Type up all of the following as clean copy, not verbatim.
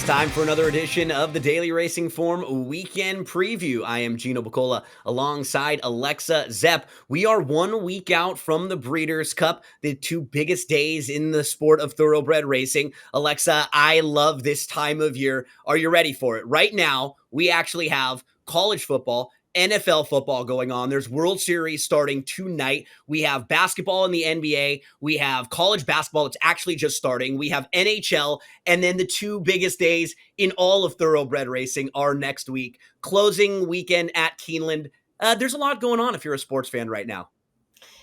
time for another edition of the Daily Racing Form Weekend Preview. I am Gino Buccola alongside Alexa Zepp. We are 1 week out from the Breeders' Cup, the two biggest days in the sport of thoroughbred racing. Alexa, I love this time of year. Are you ready for it? Right now, we actually have college football, NFL football going on. There's World Series starting tonight. We have basketball in the NBA. We have college basketball. It's actually just starting. We have NHL. And then the two biggest days in all of thoroughbred racing are next week. Closing weekend at Keeneland. There's a lot going on if you're a sports fan right now.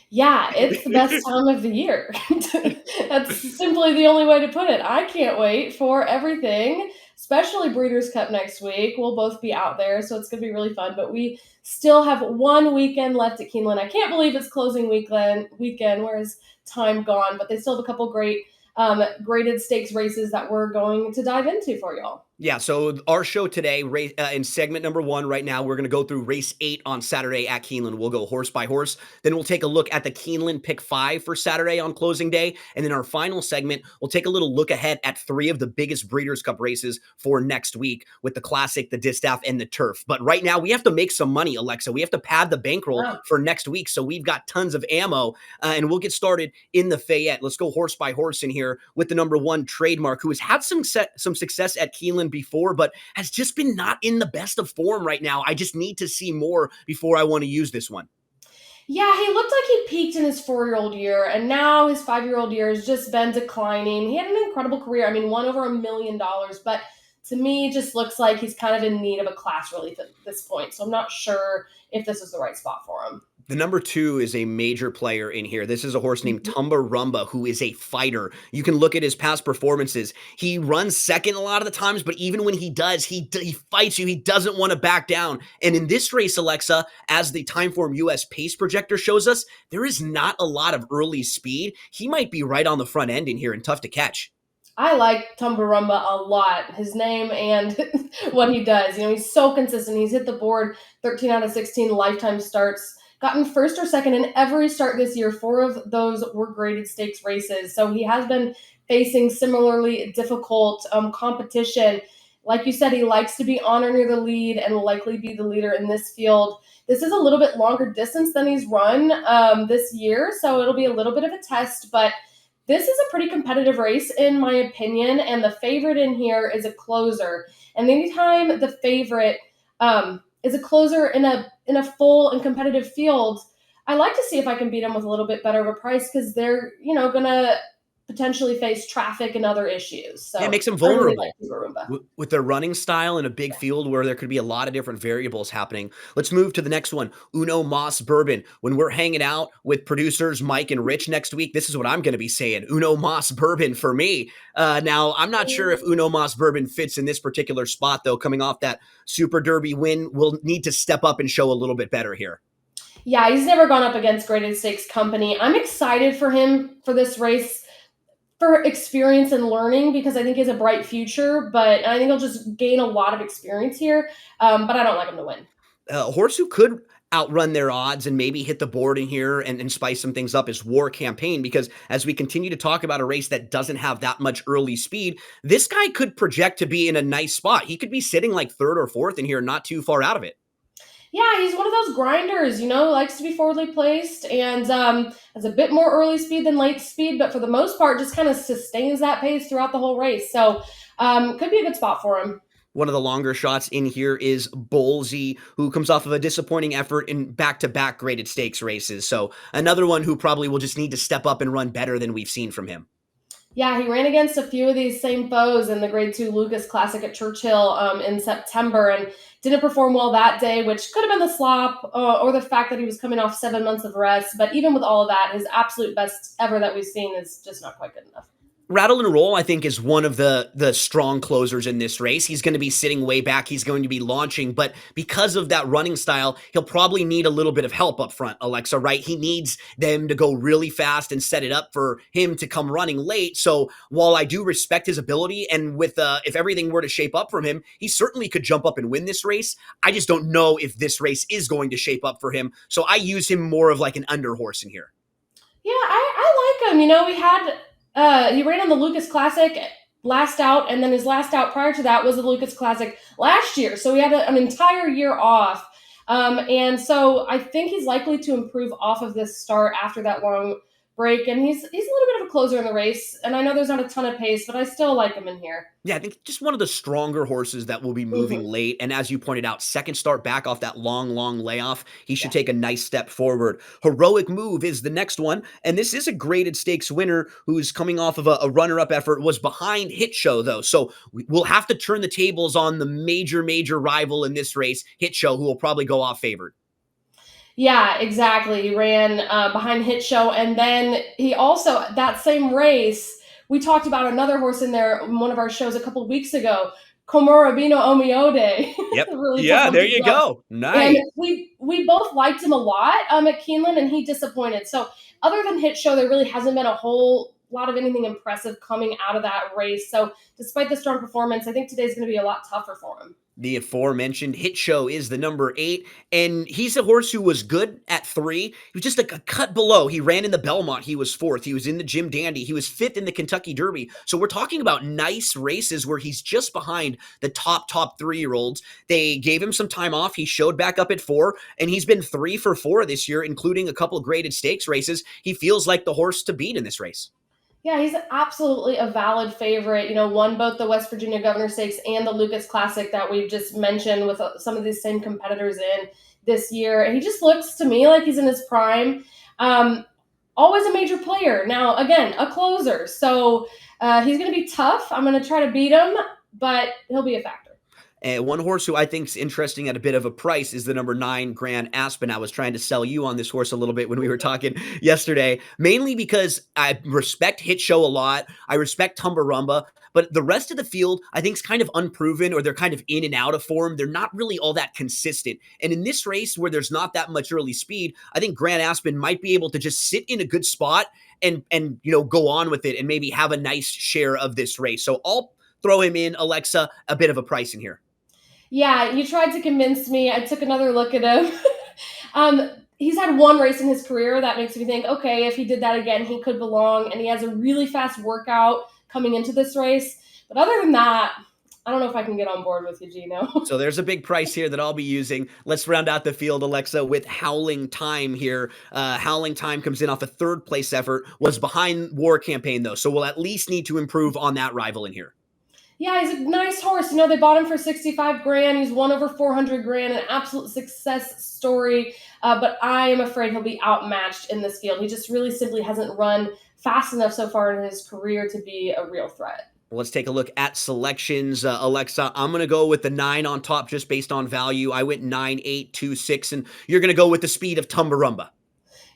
Yeah, it's the best time of the year. That's simply the only way to put it. I can't wait for everything, especially Breeders' Cup next week. We'll both be out there, so it's going to be really fun. But we still have 1 weekend left at Keeneland. I can't believe it's closing weekend. Where is time gone? But they still have a couple great graded stakes races that we're going to dive into for y'all. Yeah, so our show today, in segment number 1 right now, we're going to go through race 8 on Saturday at Keeneland. We'll go horse by horse. Then we'll take a look at the Keeneland pick 5 for Saturday on closing day. And then our final segment, we'll take a little look ahead at 3 of the biggest Breeders' Cup races for next week with the Classic, the Distaff, and the Turf. But right now, we have to make some money, Alexa. We have to pad the bankroll for next week. So we've got tons of ammo, and we'll get started in the Fayette. Let's go horse by horse in here with the number 1 Trademark, who has had some success at Keeneland before, but has just been not in the best of form right now. I just need to see more before I want to use this one. Yeah, he looked like he peaked in his 4-year-old year, and now his 5-year-old year has just been declining. He had an incredible career. I mean, won over $1 million, but to me, it just looks like he's kind of in need of a class relief at this point. So I'm not sure if this is the right spot for him. The number 2 is a major player in here. This is a horse named Tumba Rumba, who is a fighter. You can look at his past performances. He runs second a lot of the times, but even when he does, he fights you. He doesn't want to back down. And in this race, Alexa, as the Timeform US pace projector shows us, there is not a lot of early speed. He might be right on the front end in here and tough to catch. I like Tumba Rumba a lot, his name and what he does. You know, he's so consistent. He's hit the board 13 out of 16 lifetime starts. Gotten first or second in every start this year. 4 of those were graded stakes races. So he has been facing similarly difficult competition. Like you said, he likes to be on or near the lead and will likely be the leader in this field. This is a little bit longer distance than he's run this year, so it'll be a little bit of a test, but this is a pretty competitive race, in my opinion, and the favorite in here is a closer. And anytime the favorite is a closer in a full and competitive field, I like to see if I can beat them with a little bit better of a price because they're, going to potentially face traffic and other issues. So it makes them vulnerable really like with their running style in a big field where there could be a lot of different variables happening. Let's move to the next one, Uno Mas Bourbon. When we're hanging out with producers Mike and Rich next week, this is what I'm going to be saying, Uno Mas Bourbon for me. Now, I'm not sure if Uno Mas Bourbon fits in this particular spot, though. Coming off that Super Derby win, will need to step up and show a little bit better here. Yeah, he's never gone up against graded stakes company. I'm excited for him for this race, for experience and learning, because I think he has a bright future, but I think he'll just gain a lot of experience here, but I don't like him to win. A horse who could outrun their odds and maybe hit the board in here and spice some things up is War Campaign, because as we continue to talk about a race that doesn't have that much early speed, this guy could project to be in a nice spot. He could be sitting like 3rd or 4th in here, not too far out of it. Yeah, he's one of those grinders, likes to be forwardly placed and has a bit more early speed than late speed, but for the most part, just kind of sustains that pace throughout the whole race. So could be a good spot for him. One of the longer shots in here is Bolsey, who comes off of a disappointing effort in back-to-back graded stakes races. So another one who probably will just need to step up and run better than we've seen from him. Yeah, he ran against a few of these same foes in the Grade 2 Lucas Classic at Churchill in September and didn't perform well that day, which could have been the slop or the fact that he was coming off 7 months of rest. But even with all of that, his absolute best ever that we've seen is just not quite good enough. Rattle and Roll, I think, is one of the strong closers in this race. He's going to be sitting way back. He's going to be launching, but because of that running style, he'll probably need a little bit of help up front, Alexa, right? He needs them to go really fast and set it up for him to come running late. So while I do respect his ability, and with if everything were to shape up from him, he certainly could jump up and win this race. I just don't know if this race is going to shape up for him. So I use him more of like an under horse in here. Yeah, I like him. We had he ran on the Lucas Classic last out, and then his last out prior to that was the Lucas Classic last year. So he had an entire year off. And so I think he's likely to improve off of this start after that long break. And he's a little bit of a closer in the race. And I know there's not a ton of pace, but I still like him in here. Yeah, I think just one of the stronger horses that will be moving late. And as you pointed out, second start back off that long layoff. He should take a nice step forward. Heroic Move is the next one. And this is a graded stakes winner who's coming off of a runner-up effort, was behind Hit Show, though. So we'll have to turn the tables on the major rival in this race, Hit Show, who will probably go off favored. Yeah, exactly. He ran behind Hit Show. And then he also, that same race, we talked about another horse in there in one of our shows a couple of weeks ago, Komorobino Omiode. Yep. Really yeah, there you go. Nice. And we both liked him a lot at Keeneland, and he disappointed. So other than Hit Show, there really hasn't been a whole lot of anything impressive coming out of that race. So despite the strong performance, I think today's going to be a lot tougher for him. The aforementioned Hit Show is the number 8, and he's a horse who was good at 3. He was just like a cut below. He ran in the Belmont. He was 4th. He was in the Jim Dandy. He was 5th in the Kentucky Derby. So we're talking about nice races where he's just behind the top 3-year-olds. They gave him some time off. He showed back up at 4, and he's been 3 for 4 this year, including a couple of graded stakes races. He feels like the horse to beat in this race. Yeah, he's absolutely a valid favorite. Won both the West Virginia Governor Stakes and the Lucas Classic that we've just mentioned with some of these same competitors in this year. And he just looks to me like he's in his prime. Always a major player. Now, again, a closer. So he's going to be tough. I'm going to try to beat him, but he'll be a factor. And one horse who I think is interesting at a bit of a price is the number 9 Grand Aspen. I was trying to sell you on this horse a little bit when we were talking yesterday, mainly because I respect Hit Show a lot. I respect Tumbarumba, but the rest of the field I think is kind of unproven, or they're kind of in and out of form. They're not really all that consistent. And in this race where there's not that much early speed, I think Grand Aspen might be able to just sit in a good spot and go on with it and maybe have a nice share of this race. So I'll throw him in, Alexa, a bit of a price in here. Yeah, you tried to convince me. I took another look at him. He's had one race in his career. That makes me think, okay, if he did that again, he could belong. And he has a really fast workout coming into this race. But other than that, I don't know if I can get on board with you, Gino. So there's a big price here that I'll be using. Let's round out the field, Alexa, with Howling Time here. Howling Time comes in off a 3rd place effort, was behind War Campaign, though. So we'll at least need to improve on that rival in here. Yeah, he's a nice horse. They bought him for $65,000. He's won over $400,000, an absolute success story. But I am afraid he'll be outmatched in this field. He just really simply hasn't run fast enough so far in his career to be a real threat. Let's take a look at selections. Alexa, I'm going to go with the 9 on top just based on value. I went 9, 8, 2, 6, and you're going to go with the speed of Tumbarumba.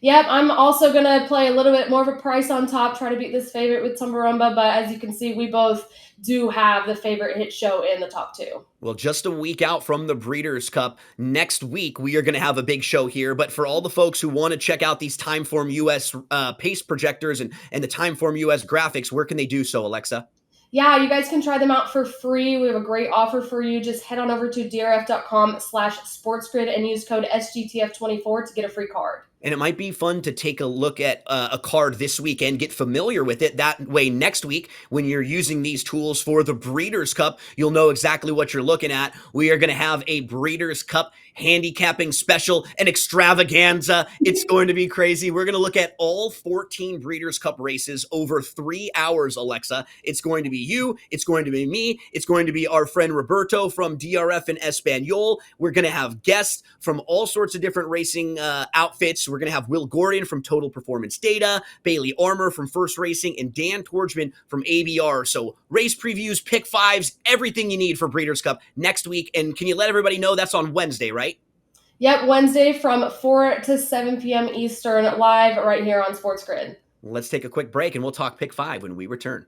Yep, I'm also going to play a little bit more of a price on top, try to beat this favorite with Tumbarumba, but as you can see, we both do have the favorite Hit Show in the top 2. Well, just a week out from the Breeders' Cup, next week we are going to have a big show here, but for all the folks who want to check out these Timeform US pace projectors and the Timeform US graphics, where can they do so, Alexa? Yeah, you guys can try them out for free. We have a great offer for you. Just head on over to drf.com/sportsgrid and use code SGTF24 to get a free card. And it might be fun to take a look at a card this weekend, get familiar with it. That way, next week, when you're using these tools for the Breeders' Cup, you'll know exactly what you're looking at. We are going to have a Breeders' Cup handicapping special, an extravaganza. It's going to be crazy. We're going to look at all 14 Breeders' Cup races over 3 hours, Alexa. It's going to be you. It's going to be me. It's going to be our friend Roberto from DRF and Espanol. We're going to have guests from all sorts of different racing outfits. We're going to have Will Gordon from Total Performance Data, Bailey Armour from First Racing, and Dan Torgman from ABR. So race previews, pick fives, everything you need for Breeders' Cup next week. And can you let everybody know that's on Wednesday, right? Yep, Wednesday from 4 to 7 p.m. Eastern, live right here on SportsGrid. Let's take a quick break and we'll talk pick 5 when we return.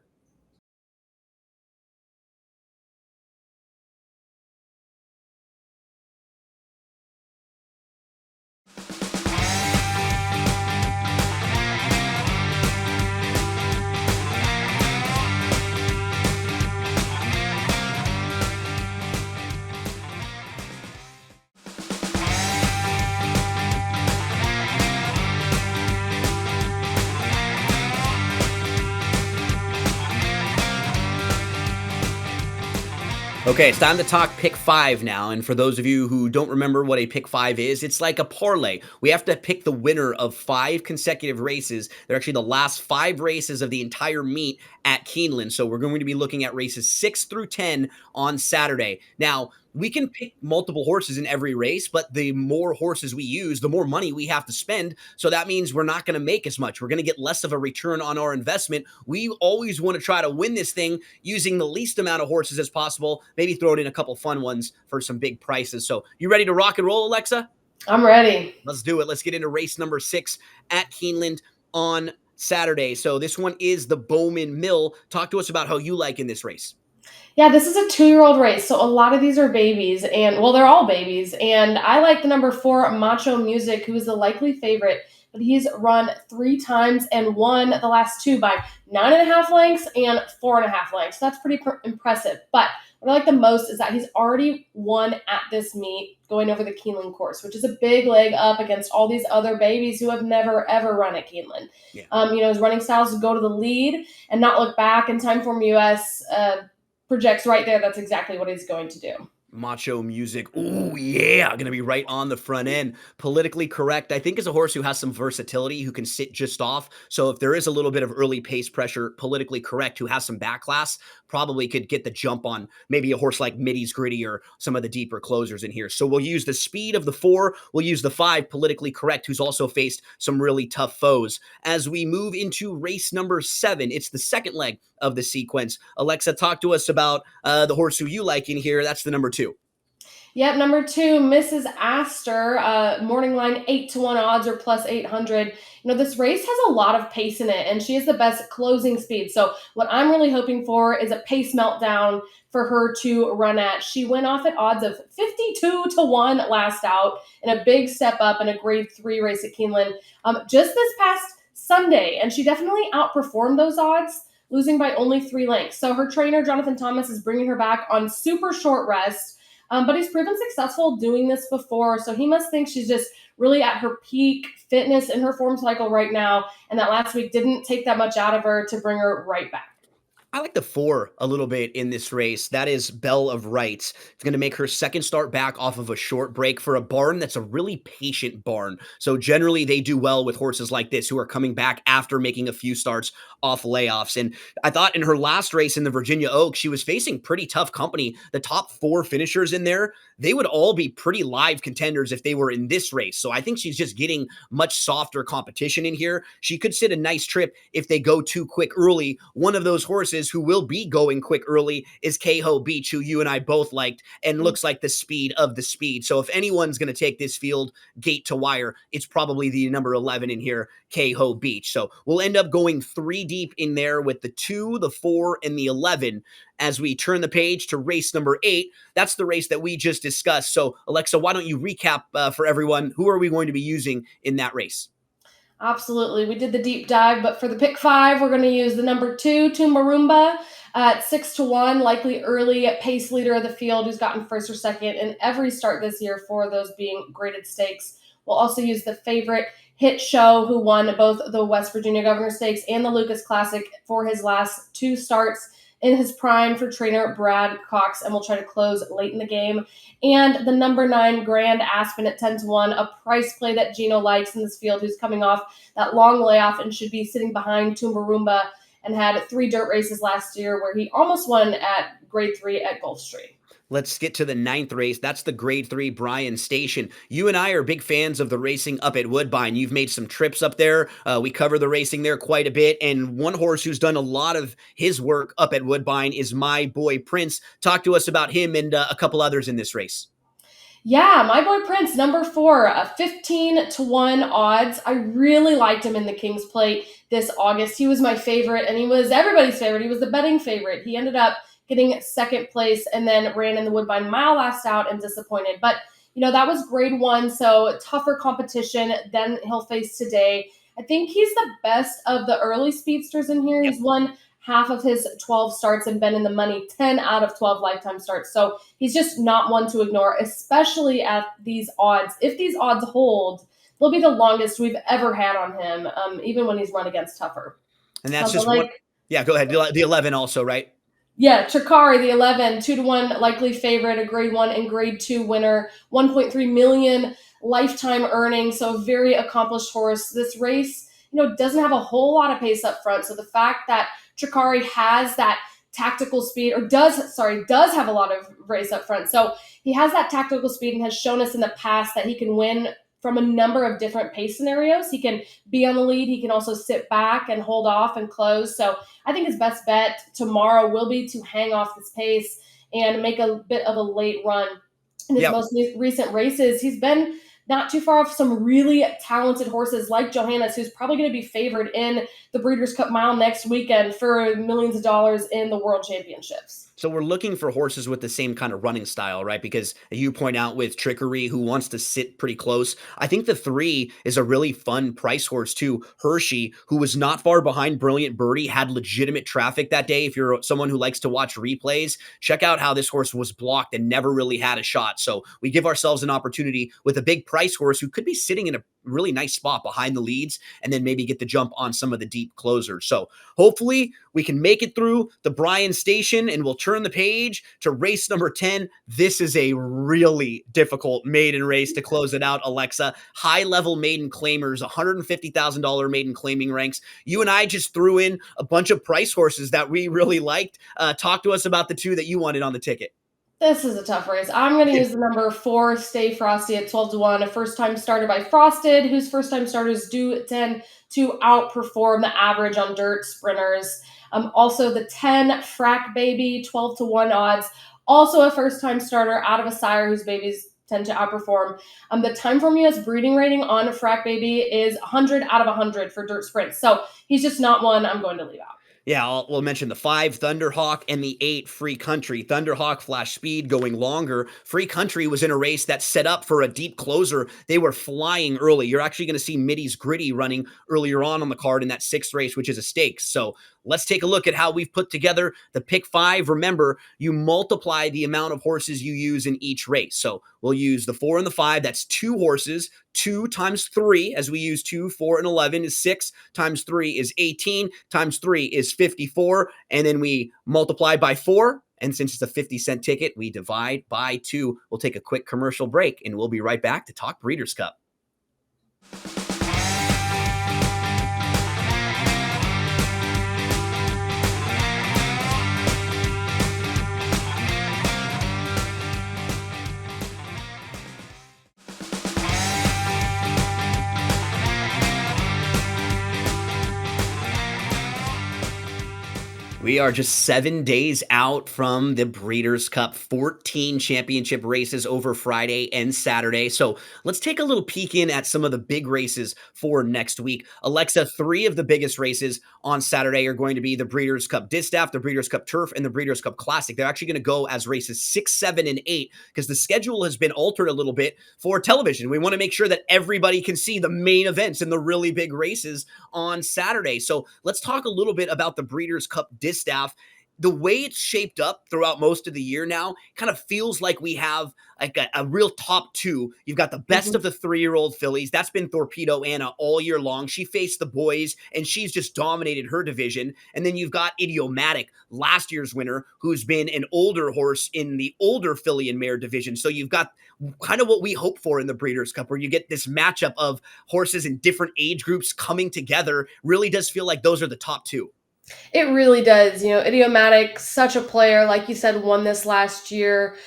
Okay, it's time to talk pick five now. And for those of you who don't remember what a pick five is, it's like a parlay. We have to pick the winner of 5 consecutive races. They're actually the last 5 races of the entire meet at Keeneland. So we're going to be looking at races 6 through 10 on Saturday. Now, we can pick multiple horses in every race, but the more horses we use, the more money we have to spend. So that means we're not going to make as much. We're going to get less of a return on our investment. We always want to try to win this thing using the least amount of horses as possible, maybe throw it in a couple fun ones for some big prices. So you ready to rock and roll, Alexa? I'm ready. Let's do it. Let's get into race number 6 at Keeneland on Saturday. So this one is the Bowman Mill. Talk to us about how you like in this race. Yeah, this is a 2-year-old race, so a lot of these are babies, and well, they're all babies. And I like the number 4, Macho Music, who is the likely favorite, but he's run 3 times and won the last 2 by 9.5 lengths and 4.5 lengths. So that's pretty impressive. But what I like the most is that he's already won at this meet going over the Keeneland course, which is a big leg up against all these other babies who have never, ever run at Keeneland. Yeah. His running styles is go to the lead and not look back, and Timeform US projects right there. That's exactly what he's going to do. Macho Music. Ooh, yeah. Going to be right on the front end. Politically Correct, I think, is a horse who has some versatility, who can sit just off. So if there is a little bit of early pace pressure, Politically Correct, who has some back class, probably could get the jump on maybe a horse like Mitty's Gritty or some of the deeper closers in here. So we'll use the speed of the 4. We'll use the 5, Politically Correct, who's also faced some really tough foes. As we move into race number 7, it's the second leg of the sequence. Alexa, talk to us about the horse who you like in here. That's the number 2. Yep, number 2, Mrs. Astor, morning line 8-1 odds or plus 800. This race has a lot of pace in it, and she has the best closing speed. So what I'm really hoping for is a pace meltdown for her to run at. She went off at odds of 52-1 last out in a big step up in a grade 3 race at Keeneland just this past Sunday, and she definitely outperformed those odds, losing by only 3 lengths. So her trainer, Jonathan Thomas, is bringing her back on super short rest. But he's proven successful doing this before, so he must think she's just really at her peak fitness in her form cycle right now, and that last week didn't take that much out of her to bring her right back. I like the 4 a little bit in this race. That is Belle of Rights. It's going to make her second start back off of a short break for a barn that's a really patient barn. So generally they do well with horses like this who are coming back after making a few starts off layoffs. And I thought in her last race in the Virginia Oaks, she was facing pretty tough company. The top 4 finishers in there, they would all be pretty live contenders if they were in this race. So I think she's just getting much softer competition in here. She could sit a nice trip if they go too quick early. One of those horses who will be going quick early is Kehoe Beach, who you and I both liked and looks like the speed of the speed. So if anyone's going to take this field gate to wire, it's probably the number 11 in here, Kehoe Beach. So we'll end up going 3 deep in there with the 2, the 4, and the 11. As we turn the page to race number 8, that's the race that we just discussed. So Alexa, why don't you recap for everyone, who are we going to be using in that race? Absolutely. We did the deep dive, but for the pick 5, we're going to use the number 2, Tumbarumba, at 6-1, likely early pace leader of the field, who's gotten first or second in every start this year, 4 of those being graded stakes. We'll also use the favorite Hit Show, who won both the West Virginia Governor Stakes and the Lucas Classic for his last 2 starts in his prime for trainer Brad Cox, and we'll try to close late in the game. And the number 9, Grand Aspen at 10-1, a price play that Gino likes in this field, who's coming off that long layoff and should be sitting behind Tumbarumba, and had 3 dirt races last year where he almost won at grade 3 at Gulfstream. Let's get to the 9th race. That's the grade 3 Bryan Station. You and I are big fans of the racing up at Woodbine. You've made some trips up there. We cover the racing there quite a bit. And one horse who's done a lot of his work up at Woodbine is my boy Prince. Talk to us about him and a couple others in this race. Yeah, my boy Prince, number 4, 15-1 odds. I really liked him in the King's Plate this August. He was my favorite, and he was everybody's favorite. He was the betting favorite. He ended up getting second place and then ran in the Woodbine Mile last out and disappointed. But, that was grade 1, so tougher competition than he'll face today. I think he's the best of the early speedsters in here. Yep. He's won half of his 12 starts and been in the money 10 out of 12 lifetime starts. So he's just not one to ignore, especially at these odds. If these odds hold, they'll be the longest we've ever had on him, even when he's run against tougher. And that's So just one. Yeah, go ahead. The 11 also, right? Yeah, Chikari, the 11, 2-1 likely favorite, a grade 1 and grade 2 winner, 1.3 million lifetime earnings. So a very accomplished horse. This race, doesn't have a whole lot of pace up front. So the fact that Chikari has that tactical speed, or does have a lot of race up front. So he has that tactical speed and has shown us in the past that he can win from a number of different pace scenarios. He can be on the lead. He can also sit back and hold off and close. So I think his best bet tomorrow will be to hang off this pace and make a bit of a late run. In his Yeah. most recent races, he's been not too far off some really talented horses like Johannes, who's probably going to be favored in the Breeders' Cup Mile next weekend for millions of dollars in the World Championships. So we're looking for horses with the same kind of running style, right? Because you point out with Trickery, who wants to sit pretty close. I think the 3 is a really fun price horse too. Hershey, who was not far behind Brilliant Birdie, had legitimate traffic that day. If you're someone who likes to watch replays, check out how this horse was blocked and never really had a shot. So we give ourselves an opportunity with a big price horse who could be sitting in a really nice spot behind the leads and then maybe get the jump on some of the deep closers. So hopefully we can make it through the Bryan Station and we'll turn the page to race number 10. This is a really difficult maiden race to close it out, Alexa. High level maiden claimers, $150,000 maiden claiming ranks. You and I just threw in a bunch of price horses that we really liked. Talk to us about the 2 that you wanted on the ticket. This is a tough race. I'm going to use the number 4, Stay Frosty at 12-1, a first-time starter by Frosted, whose first-time starters do tend to outperform the average on dirt sprinters. Also, the 10, Frack Baby, 12-1 odds, also a first-time starter out of a sire whose babies tend to outperform. The Timeform US breeding rating on Frack Baby is 100 out of 100 for dirt sprints. So he's just not one I'm going to leave out. Yeah, we'll mention the 5, Thunderhawk, and the 8, Free Country. Thunderhawk flash speed going longer. Free Country was in a race that set up for a deep closer. They were flying early. You're actually going to see Middy's Gritty running earlier on the card in that 6th race, which is a stakes. So let's take a look at how we've put together the pick 5. Remember, you multiply the amount of horses you use in each race. So we'll use the 4 and the 5. That's 2 horses. 2 times 3, as we use 2, 4, and 11 is 6, times 3 is 18, times 3 is 54, and then we multiply by 4, and since it's a 50-cent ticket, we divide by 2. We'll take a quick commercial break, and we'll be right back to talk Breeders' Cup. We are just 7 days out from the Breeders' Cup, 14 championship races over Friday and Saturday. So let's take a little peek in at some of the big races for next week. Alexa, 3 of the biggest races on Saturday are going to be the Breeders' Cup Distaff, the Breeders' Cup Turf, and the Breeders' Cup Classic. They're actually going to go as races 6, 7, and 8 because the schedule has been altered a little bit for television. We want to make sure that everybody can see the main events and the really big races on Saturday. So let's talk a little bit about the Breeders' Cup Distaff. The way it's shaped up throughout most of the year now kind of feels like we have like a real top 2. You've got the best of the 3-year-old fillies. That's been Torpedo Anna all year long. She faced the boys and she's just dominated her division. And then you've got Idiomatic, last year's winner, who's been an older horse in the older filly and mare division. So you've got kind of what we hope for in the Breeders' Cup, where you get this matchup of horses in different age groups coming together. Really does feel like those are the top 2. It really does. Idiomatic, such a player, like you said, won this last year.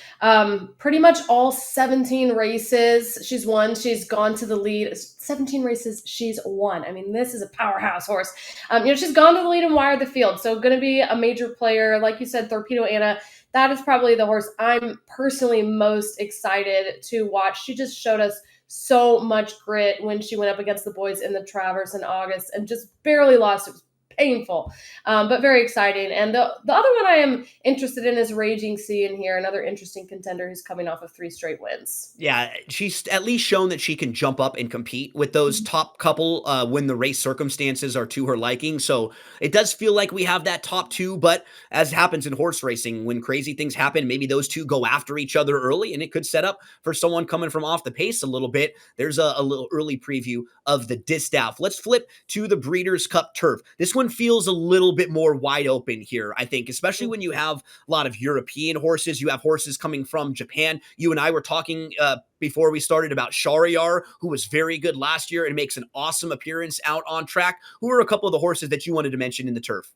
Pretty much all 17 races she's won. She's gone to the lead. 17 races she's won. I mean, this is a powerhouse horse. She's gone to the lead and wired the field. So going to be a major player. Like you said, Torpedo Anna, that is probably the horse I'm personally most excited to watch. She just showed us so much grit when she went up against the boys in the Traverse in August and just barely lost. It was painful, but very exciting. And the other one I am interested in is Raging Sea in here, another interesting contender who's coming off of 3 straight wins. Yeah, she's at least shown that she can jump up and compete with those top couple when the race circumstances are to her liking. So it does feel like we have that top 2, but as happens in horse racing, when crazy things happen, maybe those 2 go after each other early, and it could set up for someone coming from off the pace a little bit. There's a little early preview of the Distaff. Let's flip to the Breeders' Cup Turf. This one one feels a little bit more wide open here, I think, especially when you have a lot of European horses. You have horses coming from Japan. You and I were talking before we started about Shahryar, who was very good last year and makes an awesome appearance out on track. Who are a couple of the horses that you wanted to mention in the turf?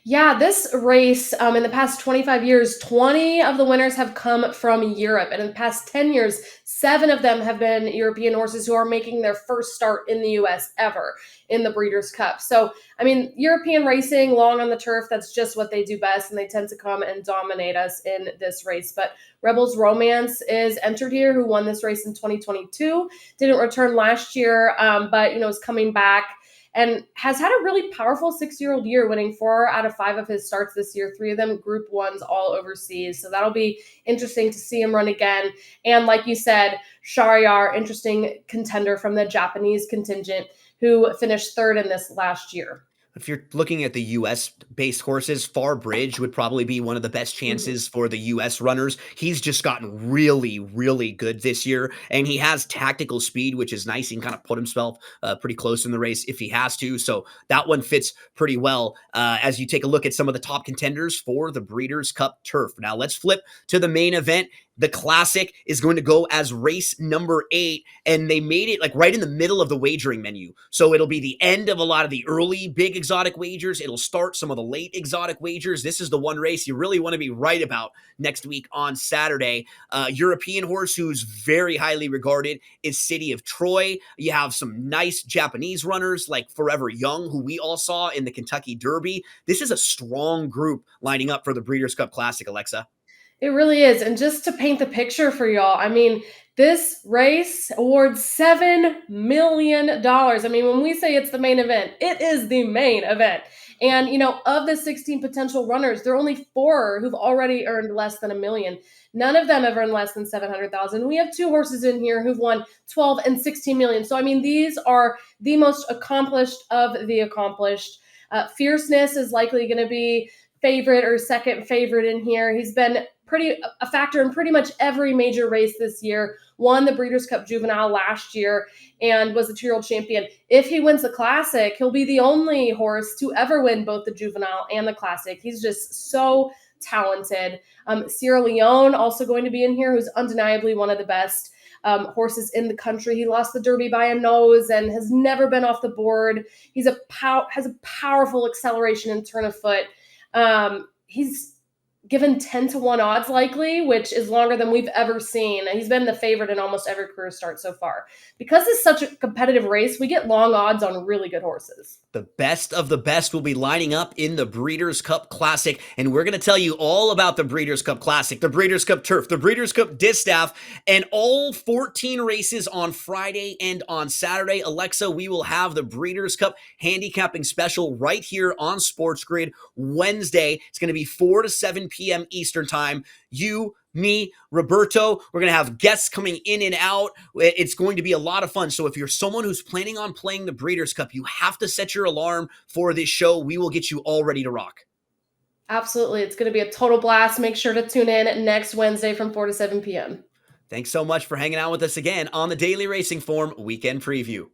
Yeah, this race in the past 25 years, 20 of the winners have come from Europe. And in the past 10 years, 7 of them have been European horses who are making their first start in the US ever in the Breeders' Cup. So, I mean, European racing, long on the turf, that's just what they do best. And they tend to come and dominate us in this race. But Rebels Romance is entered here, who won this race in 2022. Didn't return last year, but, is coming back and has had a really powerful 6-year-old year, winning 4 out of 5 of his starts this year, 3 of them Group 1s, all overseas. So that'll be interesting to see him run again. And like you said, Shahryar, interesting contender from the Japanese contingent, who finished 3rd in this last year. If you're looking at the US based horses, Far Bridge would probably be one of the best chances for the US runners. He's just gotten really, really good this year, and he has tactical speed, which is nice. He can kind of put himself pretty close in the race if he has to. So that one fits pretty well as you take a look at some of the top contenders for the Breeders' Cup turf. Now let's flip to the main event. The Classic is going to go as race number 8, and they made it like right in the middle of the wagering menu. So it'll be the end of a lot of the early big exotic wagers. It'll start some of the late exotic wagers. This is the one race you really want to be right about next week on Saturday. European horse who's very highly regarded is City of Troy. You have some nice Japanese runners like Forever Young, who we all saw in the Kentucky Derby. This is a strong group lining up for the Breeders' Cup Classic, Alexa. It really is. And just to paint the picture for y'all, I mean, this race awards $7 million. I mean, when we say it's the main event, it is the main event. And, of the 16 potential runners, there are only 4 who've already earned less than $1 million. None of them have earned less than 700,000. We have 2 horses in here who've won 12 and 16 million. So, I mean, these are the most accomplished of the accomplished. Fierceness is likely going to be favorite or second favorite in here. He's been a factor in pretty much every major race this year. Won the Breeders' Cup Juvenile last year and was the 2-year-old champion. If he wins the Classic, he'll be the only horse to ever win both the Juvenile and the Classic. He's just so talented. Sierra Leone also going to be in here, who's undeniably one of the best horses in the country. He lost the Derby by a nose and has never been off the board. He's has a powerful acceleration and turn of foot. He's given 10-1 odds likely, which is longer than we've ever seen. He's been the favorite in almost every career start so far. Because it's such a competitive race, we get long odds on really good horses. The best of the best will be lining up in the Breeders' Cup Classic, and we're going to tell you all about the Breeders' Cup Classic, the Breeders' Cup Turf, the Breeders' Cup Distaff, and all 14 races on Friday and on Saturday. Alexa, we will have the Breeders' Cup handicapping special right here on SportsGrid Wednesday. It's going to be 4 to 7 p.m. Eastern Time. You, me, Roberto, we're going to have guests coming in and out. It's going to be a lot of fun. So if you're someone who's planning on playing the Breeders' Cup, you have to set your alarm for this show. We will get you all ready to rock. Absolutely. It's going to be a total blast. Make sure to tune in next Wednesday from 4 to 7 p.m. Thanks so much for hanging out with us again on the Daily Racing Form Weekend Preview.